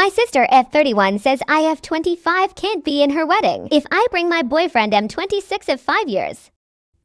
My sister F31 says I F25 can't be in her wedding if I bring my boyfriend M26 of 5 years.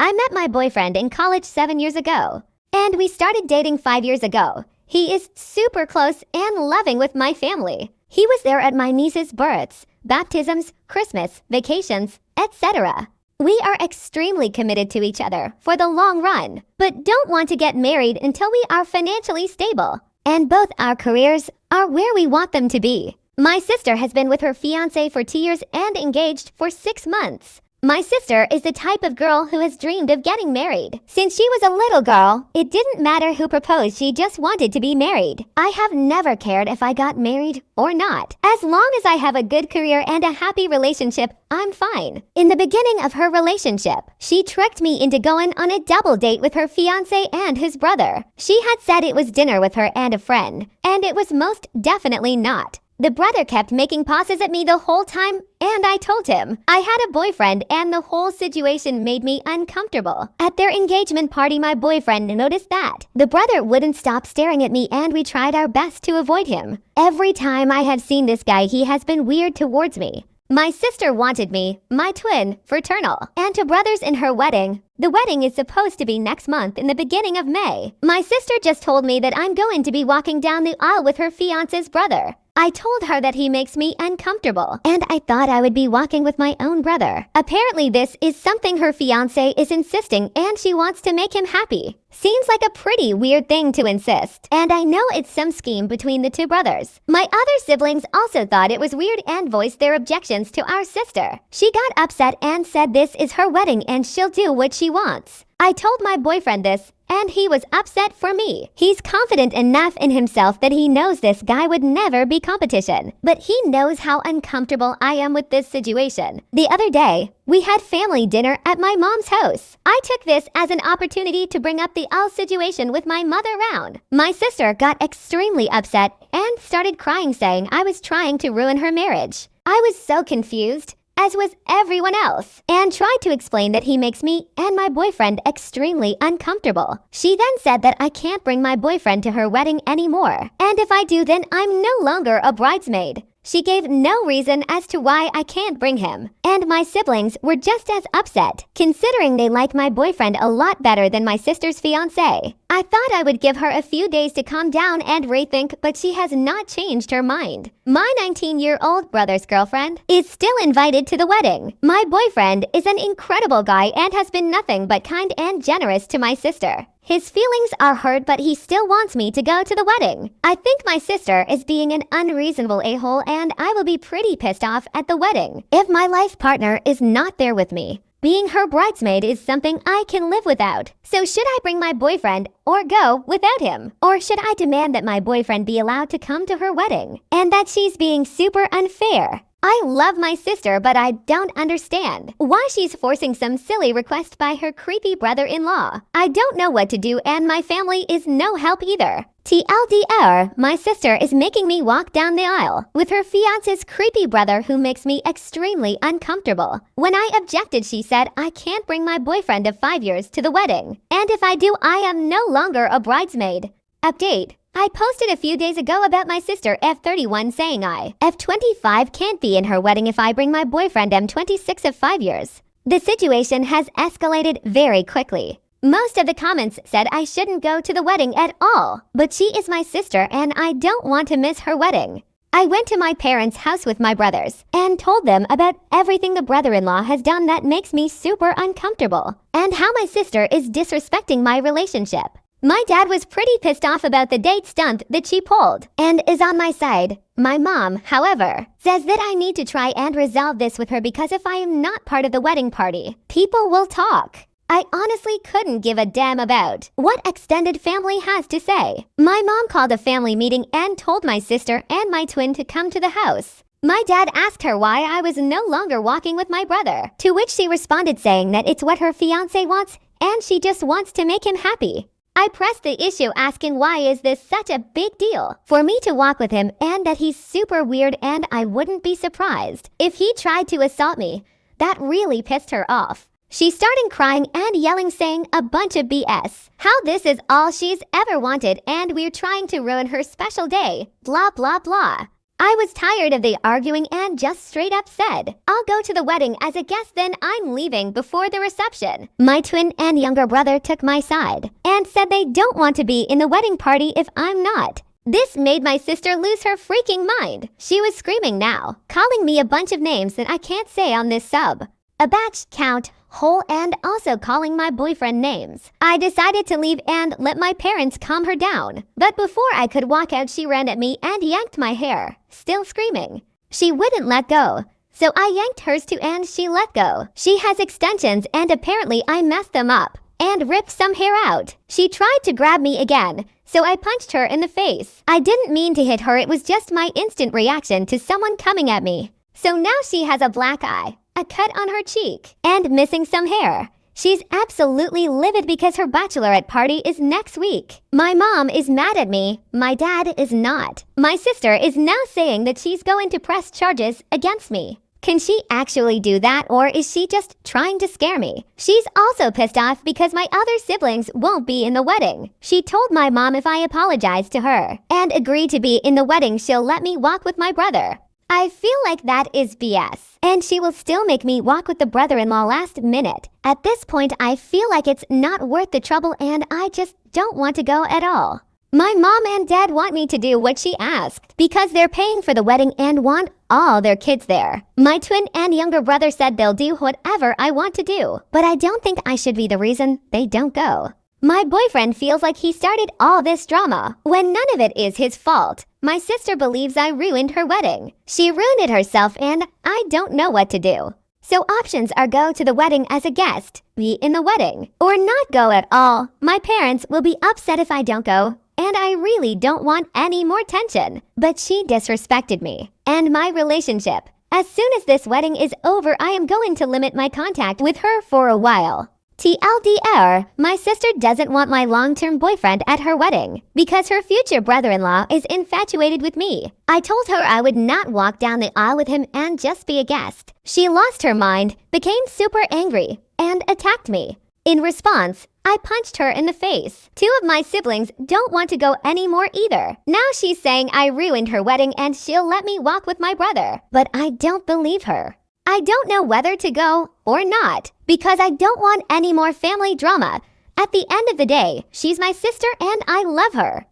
I met my boyfriend in college 7 years ago, and we started dating 5 years ago. He is super close and loving with my family. He was there at my niece's births, baptisms, Christmas, vacations, etc. We are extremely committed to each other for the long run, but don't want to get married until we are financially stable, and both our careers are where we want them to be. My sister has been with her fiancé for 2 years and engaged for 6 months. My sister is the type of girl who has dreamed of getting married. Since she was a little girl, it didn't matter who proposed, she just wanted to be married. I have never cared if I got married or not. As long as I have a good career and a happy relationship, I'm fine. In the beginning of her relationship, she tricked me into going on a double date with her fiancé and his brother. She had said it was dinner with her and a friend, and it was most definitely not. The brother kept making passes at me the whole time, and I told him I had a boyfriend, and the whole situation made me uncomfortable. At their engagement party, my boyfriend noticed that. The brother wouldn't stop staring at me, and we tried our best to avoid him. Every time I have seen this guy, he has been weird towards me. My sister wanted me, my twin, fraternal, and to brothers in her wedding. The wedding is supposed to be next month in the beginning of May. My sister just told me that I'm going to be walking down the aisle with her fiancé's brother. I told her that he makes me uncomfortable, and I thought I would be walking with my own brother. Apparently this is something her fiancé is insisting, and she wants to make him happy. Seems like a pretty weird thing to insist, and I know it's some scheme between the two brothers. My other siblings also thought it was weird and voiced their objections to our sister. She got upset and said this is her wedding and she'll do what she wants. I told my boyfriend this, and he was upset for me. He's confident enough in himself that he knows this guy would never be competition, but he knows how uncomfortable I am with this situation. The other day, we had family dinner at my mom's house. I took this as an opportunity to bring up the all situation with my mother round. My sister got extremely upset and started crying, saying I was trying to ruin her marriage. I was so confused, as was everyone else, and tried to explain that he makes me and my boyfriend extremely uncomfortable. She then said that I can't bring my boyfriend to her wedding anymore, and if I do, then I'm no longer a bridesmaid. She gave no reason as to why I can't bring him, and my siblings were just as upset, considering they like my boyfriend a lot better than my sister's fiancé. I thought I would give her a few days to calm down and rethink, but she has not changed her mind. My 19-year-old brother's girlfriend is still invited to the wedding. My boyfriend is an incredible guy and has been nothing but kind and generous to my sister. His feelings are hurt, but he still wants me to go to the wedding. I think my sister is being an unreasonable a-hole, and I will be pretty pissed off at the wedding if my life partner is not there with me. Being her bridesmaid is something I can live without. So should I bring my boyfriend or go without him? Or should I demand that my boyfriend be allowed to come to her wedding and that she's being super unfair? I love my sister, but I don't understand why she's forcing some silly request by her creepy brother-in-law. I don't know what to do, and my family is no help either. TLDR, my sister is making me walk down the aisle with her fiance's creepy brother who makes me extremely uncomfortable. When I objected, she said I can't bring my boyfriend of 5 years to the wedding, and if I do, I am no longer a bridesmaid. Update. I posted a few days ago about my sister F31 saying I F25 can't be in her wedding if I bring my boyfriend M26 of 5 years. The situation has escalated very quickly. Most of the comments said I shouldn't go to the wedding at all, but she is my sister and I don't want to miss her wedding. I went to my parents' house with my brothers and told them about everything the brother-in-law has done that makes me super uncomfortable, and how my sister is disrespecting my relationship. My dad was pretty pissed off about the date stunt that she pulled and is on my side. My mom, however, says that I need to try and resolve this with her because if I am not part of the wedding party, people will talk. I honestly couldn't give a damn about what extended family has to say. My mom called a family meeting and told my sister and my twin to come to the house. My dad asked her why I was no longer walking with my brother, to which she responded saying that it's what her fiancé wants and she just wants to make him happy. I pressed the issue asking why is this such a big deal for me to walk with him and that he's super weird and I wouldn't be surprised if he tried to assault me. That really pissed her off. She started crying and yelling saying a bunch of BS. How this is all she's ever wanted and we're trying to ruin her special day. Blah blah blah. I was tired of the arguing and just straight up said, I'll go to the wedding as a guest, then I'm leaving before the reception. My twin and younger brother took my side and said they don't want to be in the wedding party if I'm not. This made my sister lose her freaking mind. She was screaming now, calling me a bunch of names that I can't say on this sub. A batch count, whole, and also calling my boyfriend names. I decided to leave and let my parents calm her down. But before I could walk out, she ran at me and yanked my hair, still screaming. She wouldn't let go, so I yanked hers too and she let go. She has extensions and apparently I messed them up and ripped some hair out. She tried to grab me again, so I punched her in the face. I didn't mean to hit her, it was just my instant reaction to someone coming at me. So now she has a black eye, a cut on her cheek, and missing some hair. She's absolutely livid because her bachelorette party is next week. My mom is mad at me. My dad is not. My sister is now saying that she's going to press charges against me. Can she actually do that, or is she just trying to scare me? She's also pissed off because my other siblings won't be in the wedding. She told my mom if I apologize to her and agree to be in the wedding, she'll let me walk with my brother. I feel like that is BS, and she will still make me walk with the brother-in-law last minute. At this point, I feel like it's not worth the trouble and I just don't want to go at all. My mom and dad want me to do what she asked because they're paying for the wedding and want all their kids there. My twin and younger brother said they'll do whatever I want to do, but I don't think I should be the reason they don't go. My boyfriend feels like he started all this drama when none of it is his fault. My sister believes I ruined her wedding. She ruined it herself and I don't know what to do. So options are go to the wedding as a guest, be in the wedding, or not go at all. My parents will be upset if I don't go, and I really don't want any more tension. But she disrespected me and my relationship. As soon as this wedding is over, I am going to limit my contact with her for a while. TLDR, my sister doesn't want my long-term boyfriend at her wedding because her future brother-in-law is infatuated with me. I told her I would not walk down the aisle with him and just be a guest. She lost her mind, became super angry, and attacked me. In response, I punched her in the face. 2 of my siblings don't want to go anymore either. Now she's saying I ruined her wedding and she'll let me walk with my brother. But I don't believe her. I don't know whether to go or not because I don't want any more family drama. At the end of the day, she's my sister and I love her.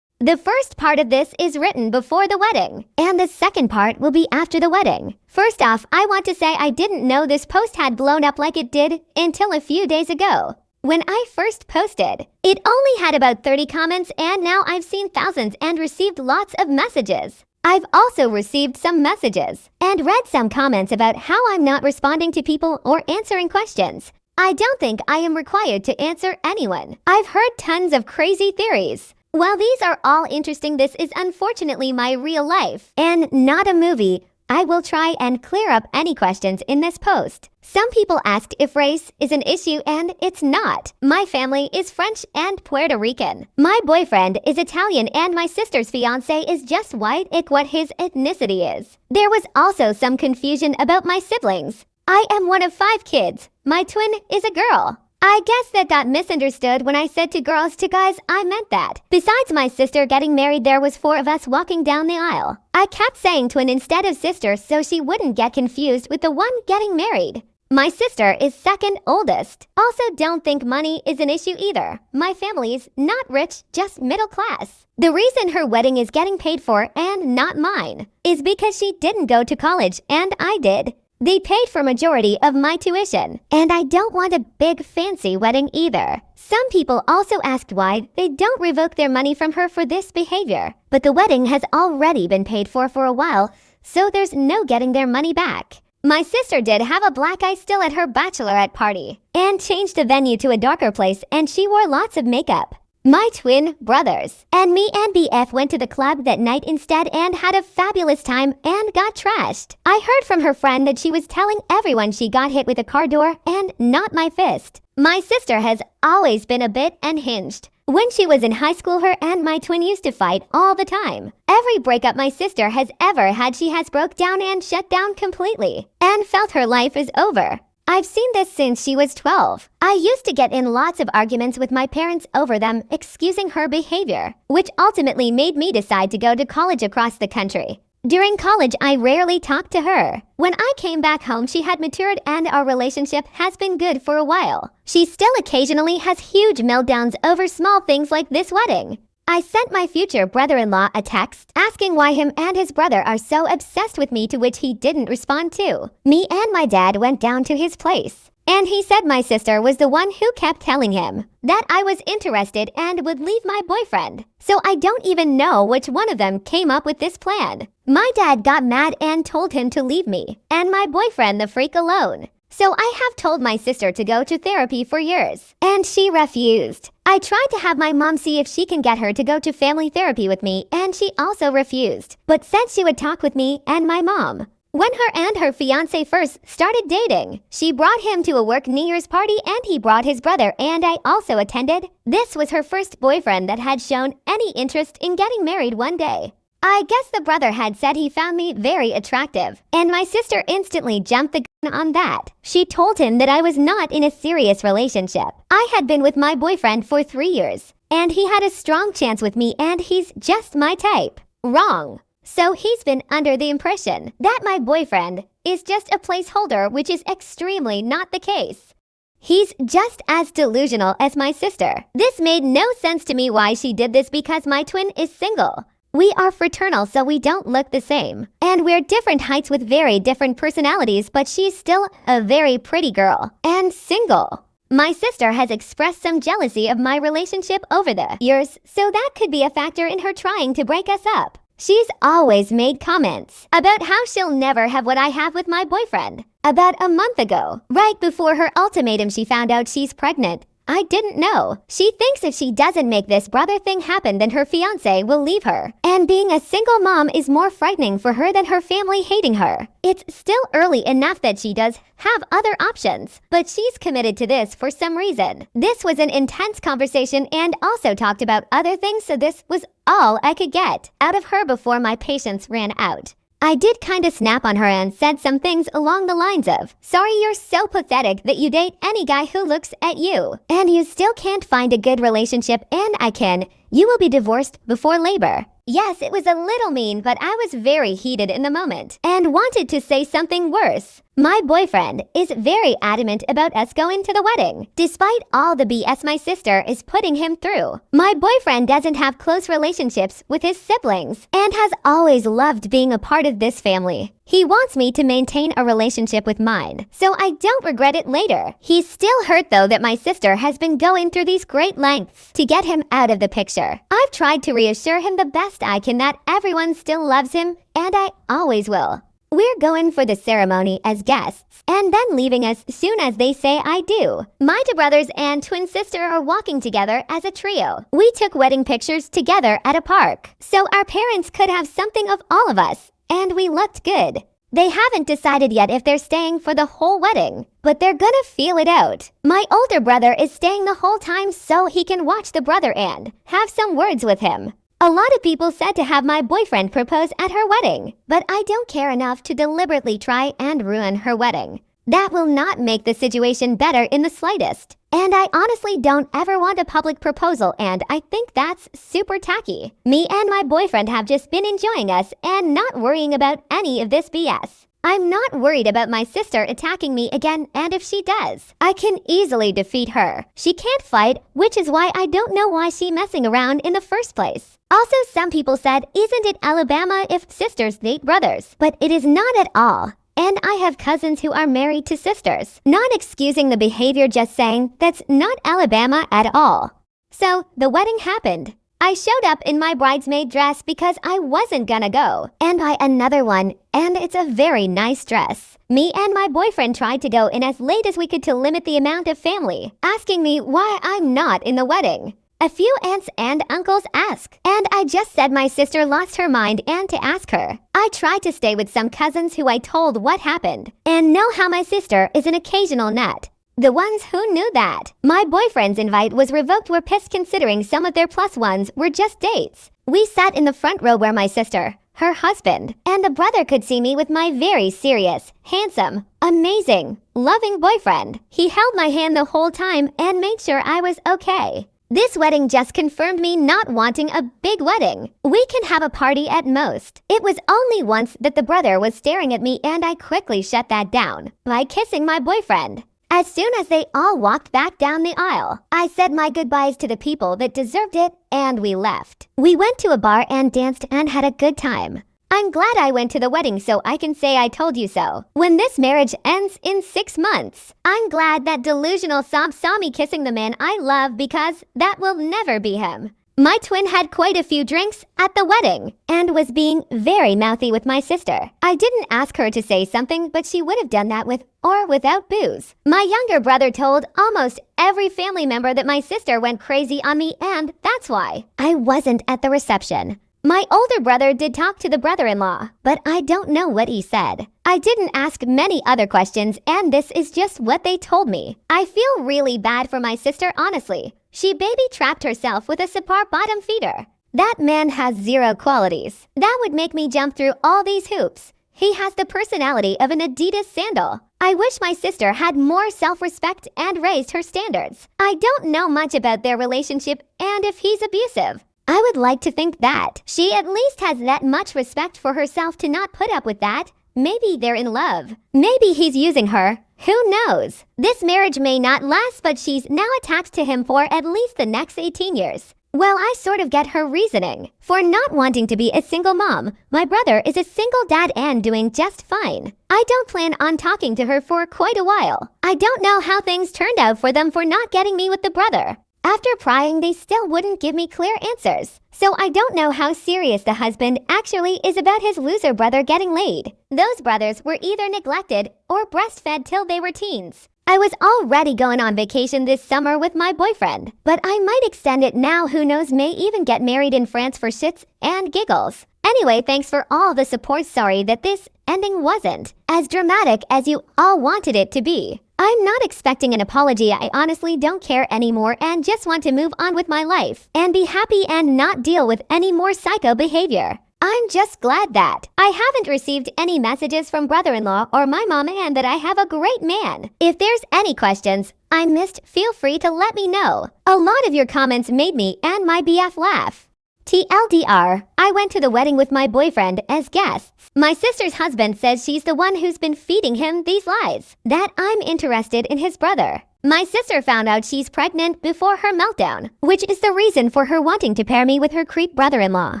The first part of this is written before the wedding, and the second part will be after the wedding. First off, I want to say I didn't know this post had blown up like it did until a few days ago. When I first posted, it only had about 30 comments and now I've seen thousands and received lots of messages. I've also received some messages and read some comments about how I'm not responding to people or answering questions. I don't think I am required to answer anyone. I've heard tons of crazy theories. While these are all interesting, this is unfortunately my real life and not a movie. I will try and clear up any questions in this post. Some people asked if race is an issue and it's not. My family is French and Puerto Rican. My boyfriend is Italian and my sister's fiance is just white, what his ethnicity is. There was also some confusion about my siblings. I am one of 5 kids. My twin is a girl. I guess that got misunderstood when I said to girls to guys, I meant that. Besides my sister getting married, there was 4 of us walking down the aisle. I kept saying twin instead of sister so she wouldn't get confused with the one getting married. My sister is second oldest. Also, don't think money is an issue either. My family's not rich, just middle class. The reason her wedding is getting paid for and not mine is because she didn't go to college and I did. They paid for majority of my tuition, and I don't want a big fancy wedding either. Some people also asked why they don't revoke their money from her for this behavior. But the wedding has already been paid for a while, so there's no getting their money back. My sister did have a black eye still at her bachelorette party, and changed the venue to a darker place, and she wore lots of makeup. My twin brothers and me and BF went to the club that night instead and had a fabulous time and got trashed. I heard from her friend that she was telling everyone she got hit with a car door and not my fist. My sister has always been a bit unhinged. When she was in high school, her and my twin used to fight all the time. Every breakup my sister has ever had, she has broke down and shut down completely and felt her life is over. I've seen this since she was 12. I used to get in lots of arguments with my parents over them excusing her behavior, which ultimately made me decide to go to college across the country. During college, I rarely talked to her. When I came back home, she had matured and our relationship has been good for a while. She still occasionally has huge meltdowns over small things like this wedding. I sent my future brother-in-law a text asking why him and his brother are so obsessed with me, to which he didn't respond to. Me and my dad went down to his place, and he said my sister was the one who kept telling him that I was interested and would leave my boyfriend. So I don't even know which one of them came up with this plan. My dad got mad and told him to leave me and my boyfriend the freak alone. So I have told my sister to go to therapy for years, and she refused. I tried to have my mom see if she can get her to go to family therapy with me, and she also refused, but said she would talk with me and my mom. When her and her fiancé first started dating, she brought him to a work New Year's party and he brought his brother, and I also attended. This was her first boyfriend that had shown any interest in getting married one day. I guess the brother had said he found me very attractive, and my sister instantly jumped the gun on that. She told him that I was not in a serious relationship. I had been with my boyfriend for 3 years, and he had a strong chance with me, and he's just my type. Wrong. So he's been under the impression that my boyfriend is just a placeholder, which is extremely not the case. He's just as delusional as my sister. This made no sense to me why she did this, because my twin is single. We are fraternal, so we don't look the same. And we're different heights with very different personalities, but she's still a very pretty girl and single. My sister has expressed some jealousy of my relationship over the years, so that could be a factor in her trying to break us up. She's always made comments about how she'll never have what I have with my boyfriend. About a month ago, right before her ultimatum, she found out she's pregnant. I didn't know. She thinks if she doesn't make this brother thing happen, then her fiancé will leave her. And being a single mom is more frightening for her than her family hating her. It's still early enough that she does have other options, but she's committed to this for some reason. This was an intense conversation and also talked about other things, so this was all I could get out of her before my patience ran out. I did kinda snap on her and said some things along the lines of, "Sorry you're so pathetic that you date any guy who looks at you, and you still can't find a good relationship, and you will be divorced before labor." Yes, it was a little mean, but I was very heated in the moment and wanted to say something worse. My boyfriend is very adamant about us going to the wedding, despite all the BS my sister is putting him through. My boyfriend doesn't have close relationships with his siblings and has always loved being a part of this family. He wants me to maintain a relationship with mine, so I don't regret it later. He's still hurt though that my sister has been going through these great lengths to get him out of the picture. I've tried to reassure him the best I can that everyone still loves him, and I always will. We're going for the ceremony as guests, and then leaving as soon as they say I do. My two brothers and twin sister are walking together as a trio. We took wedding pictures together at a park, so our parents could have something of all of us, and we looked good. They haven't decided yet if they're staying for the whole wedding, but they're gonna feel it out. My older brother is staying the whole time so he can watch the brother and have some words with him. A lot of people said to have my boyfriend propose at her wedding, but I don't care enough to deliberately try and ruin her wedding. That will not make the situation better in the slightest. And I honestly don't ever want a public proposal, and I think that's super tacky. Me and my boyfriend have just been enjoying us and not worrying about any of this BS. I'm not worried about my sister attacking me again, and if she does, I can easily defeat her. She can't fight, which is why I don't know why she's messing around in the first place. Also, some people said, isn't it Alabama if sisters date brothers? But it is not at all. And I have cousins who are married to sisters. Not excusing the behavior, just saying that's not Alabama at all. So, the wedding happened. I showed up in my bridesmaid dress because I wasn't gonna go and buy another one, and it's a very nice dress. Me and my boyfriend tried to go in as late as we could to limit the amount of family, asking me why I'm not in the wedding. A few aunts and uncles asked, and I just said my sister lost her mind and to ask her. I tried to stay with some cousins who I told what happened, and know how my sister is an occasional nut. The ones who knew that my boyfriend's invite was revoked were pissed, considering some of their plus ones were just dates. We sat in the front row where my sister, her husband, and the brother could see me with my very serious, handsome, amazing loving boyfriend. He held my hand the whole time and made sure I was okay. This wedding just confirmed me not wanting a big wedding. We can have a party at most. It was only once that the brother was staring at me and I quickly shut that down by kissing my boyfriend. As soon as they all walked back down the aisle, I said my goodbyes to the people that deserved it and we left. We went to a bar and danced and had a good time. I'm glad I went to the wedding so I can say I told you so. When this marriage ends in 6 months, I'm glad that delusional sob saw me kissing the man I love because that will never be him. My twin had quite a few drinks at the wedding and was being very mouthy with my sister. I didn't ask her to say something, but she would have done that with or without booze. My younger brother told almost every family member that my sister went crazy on me, and that's why I wasn't at the reception. My older brother did talk to the brother-in-law, but I don't know what he said. I didn't ask many other questions, and this is just what they told me. I feel really bad for my sister, honestly. She baby-trapped herself with a subpar bottom feeder. That man has 0 qualities. That would make me jump through all these hoops. He has the personality of an Adidas sandal. I wish my sister had more self-respect and raised her standards. I don't know much about their relationship and if he's abusive. I would like to think that she at least has that much respect for herself to not put up with that. Maybe they're in love. Maybe he's using her. Who knows? This marriage may not last, but she's now attached to him for at least the next 18 years. Well, I sort of get her reasoning. For not wanting to be a single mom, my brother is a single dad and doing just fine. I don't plan on talking to her for quite a while. I don't know how things turned out for them for not getting me with the brother. After prying, they still wouldn't give me clear answers. So I don't know how serious the husband actually is about his loser brother getting laid. Those brothers were either neglected or breastfed till they were teens. I was already going on vacation this summer with my boyfriend, but I might extend it now. Who knows, may even get married in France for shits and giggles. Anyway, thanks for all the support. Sorry that this ending wasn't as dramatic as you all wanted it to be. I'm not expecting an apology. I honestly don't care anymore and just want to move on with my life and be happy and not deal with any more psycho behavior. I'm just glad that I haven't received any messages from brother-in-law or my mom and that I have a great man. If there's any questions I missed, feel free to let me know. A lot of your comments made me and my BF laugh. TLDR, I went to the wedding with my boyfriend as guests. My sister's husband says she's the one who's been feeding him these lies, that I'm interested in his brother. My sister found out she's pregnant before her meltdown, which is the reason for her wanting to pair me with her creep brother-in-law,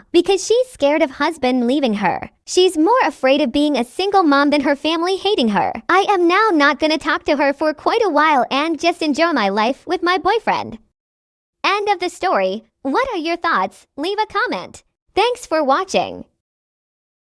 because she's scared of husband leaving her. She's more afraid of being a single mom than her family hating her. I am now not gonna talk to her for quite a while and just enjoy my life with my boyfriend. End of the story. What are your thoughts? Leave a comment. Thanks for watching.